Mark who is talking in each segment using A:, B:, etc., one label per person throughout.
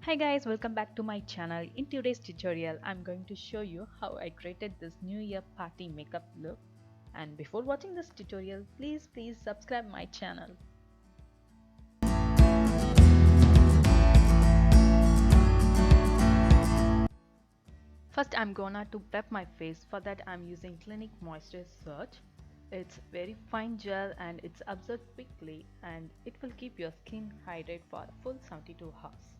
A: Hi guys, welcome back to my channel. In today's tutorial, I'm going to show you how I created this New Year party makeup look. And before watching this tutorial, please subscribe my channel. First, I'm gonna to prep my face. For that, I'm using Clinique Moisture Search. It's very fine gel and it's absorbed quickly and it will keep your skin hydrated for a full 72 hours.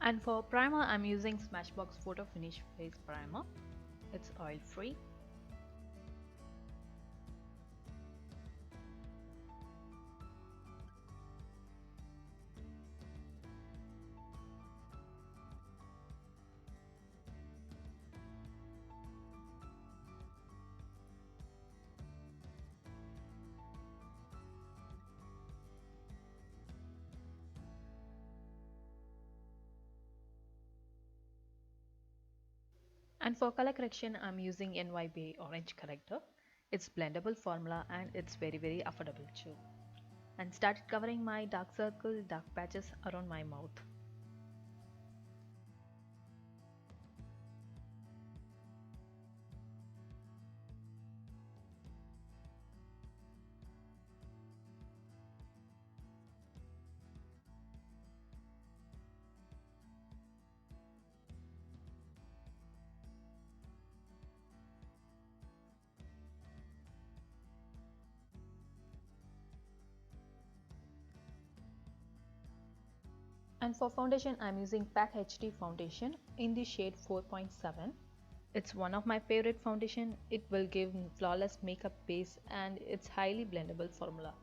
A: And for primer, I'm using Smashbox Photo Finish Face Primer. It's oil free. And for color correction, I'm using NYB Orange Corrector. It's blendable formula and it's very affordable too. And started covering my dark circle, dark patches around my mouth. And for foundation, I'm using PAC HD foundation in the shade 4.7. It's one of my favorite foundation. It will give flawless makeup base and it's highly blendable formula.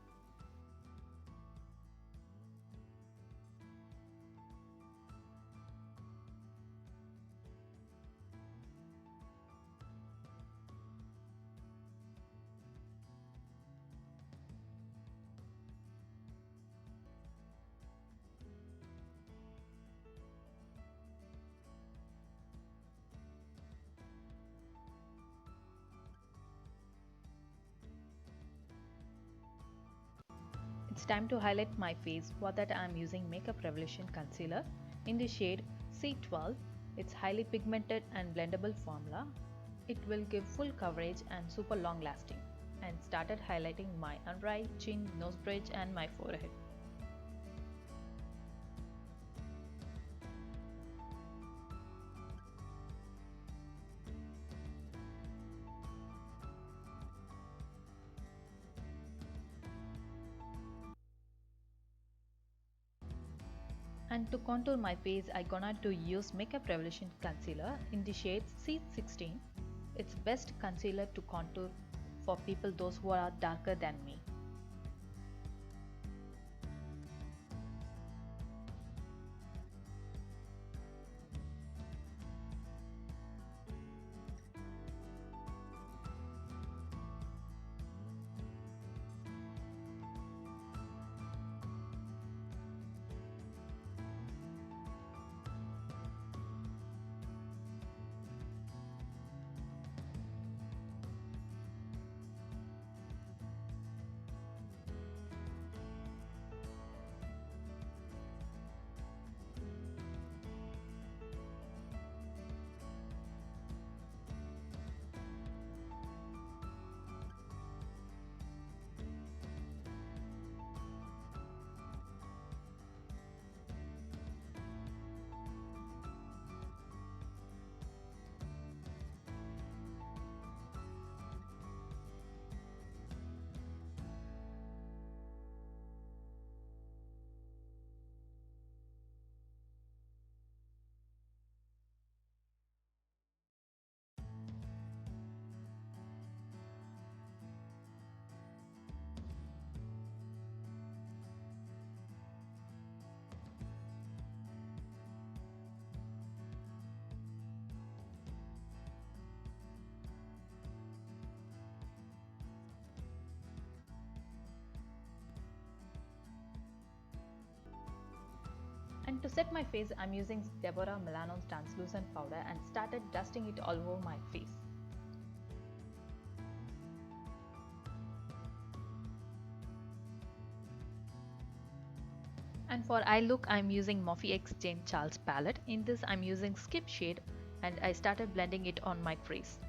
A: It's time to highlight my face. For that, I'm using Makeup Revolution concealer in the shade C12. It's highly pigmented and blendable formula. It will give full coverage and super long lasting. And started highlighting my under eye, chin, nose bridge and my forehead. And to contour my face, I gonna to use Makeup Revolution concealer in the shade C16. It's best concealer to contour for people those who are darker than me. To set my face, I'm using Deborah Milano's translucent powder and started dusting it all over my face. And for eye look, I'm using Morphe X Jane Charles palette. In this, I'm using Skip shade and I started blending it on my face.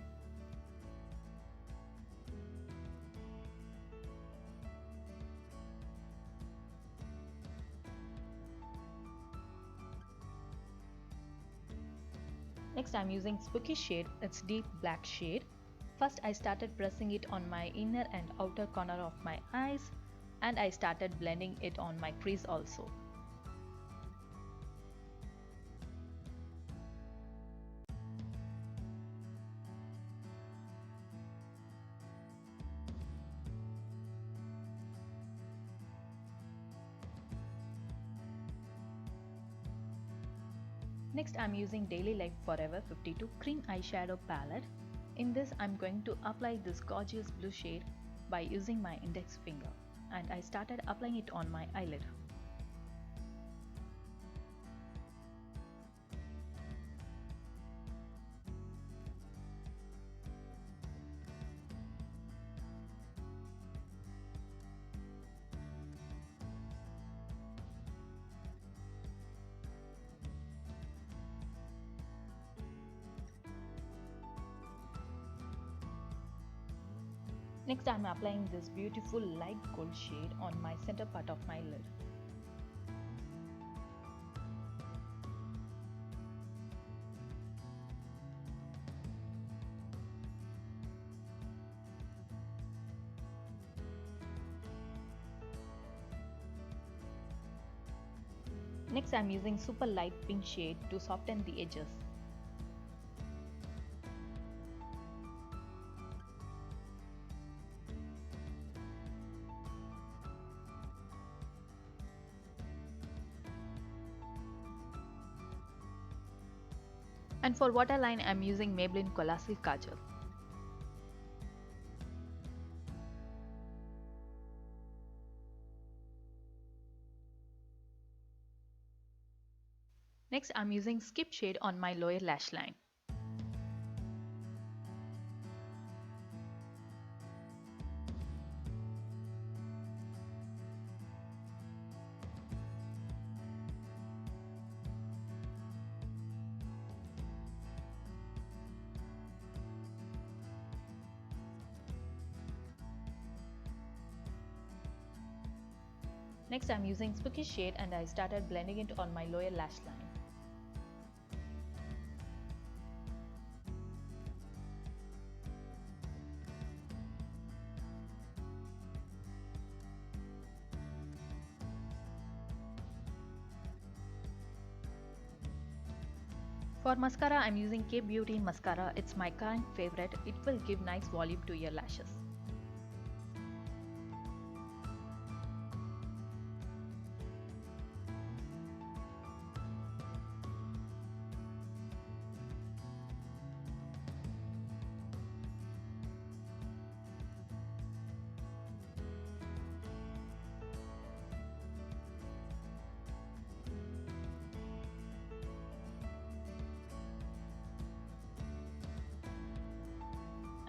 A: Next, I'm using Spooky shade, it's deep black shade. First, I started pressing it on my inner and outer corner of my eyes and I started blending it on my crease also. Next, I'm using Daily Life Forever 52 Cream Eyeshadow Palette. In this, I'm going to apply this gorgeous blue shade by using my index finger and I started applying it on my eyelid. Next, I'm applying this beautiful light gold shade on my center part of my lid. Next, I'm using super light pink shade to soften the edges. And for waterline, I'm using Maybelline Colossal Kajal. Next, I'm using Skip shade on my lower lash line. Next, I'm using Spooky shade and I started blending it on my lower lash line. For mascara, I'm using K Beauty mascara. It's my current favorite. It will give nice volume to your lashes.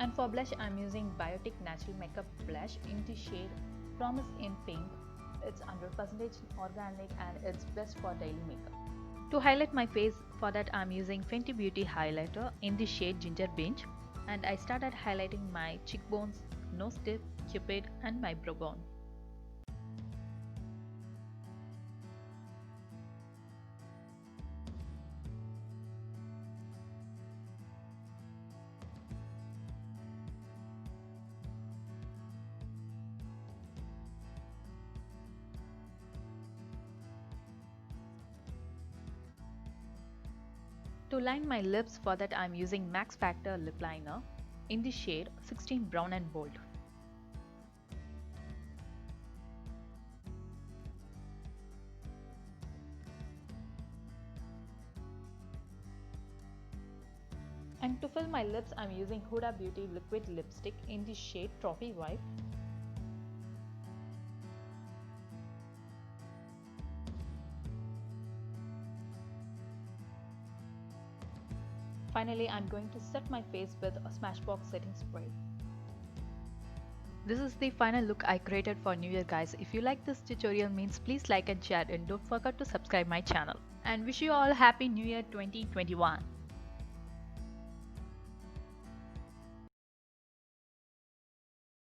A: And for blush, I'm using Biotic Natural Makeup Blush in the shade Promise in Pink. It's 100% organic and it's best for daily makeup. To highlight my face, for that I'm using Fenty Beauty highlighter in the shade Ginger Binge and I started highlighting my cheekbones, nose tip, cupid and my brow bone. To line my lips, for that I'm using Max Factor lip liner in the shade 16 Brown and Bold. And to fill my lips, I'm using Huda Beauty liquid lipstick in the shade Trophy Wife. Finally, I'm going to set my face with a Smashbox setting spray. This is the final look I created for New Year, guys. If you like this tutorial means please like and share, and don't forget to subscribe my channel. And wish you all happy New Year 2021.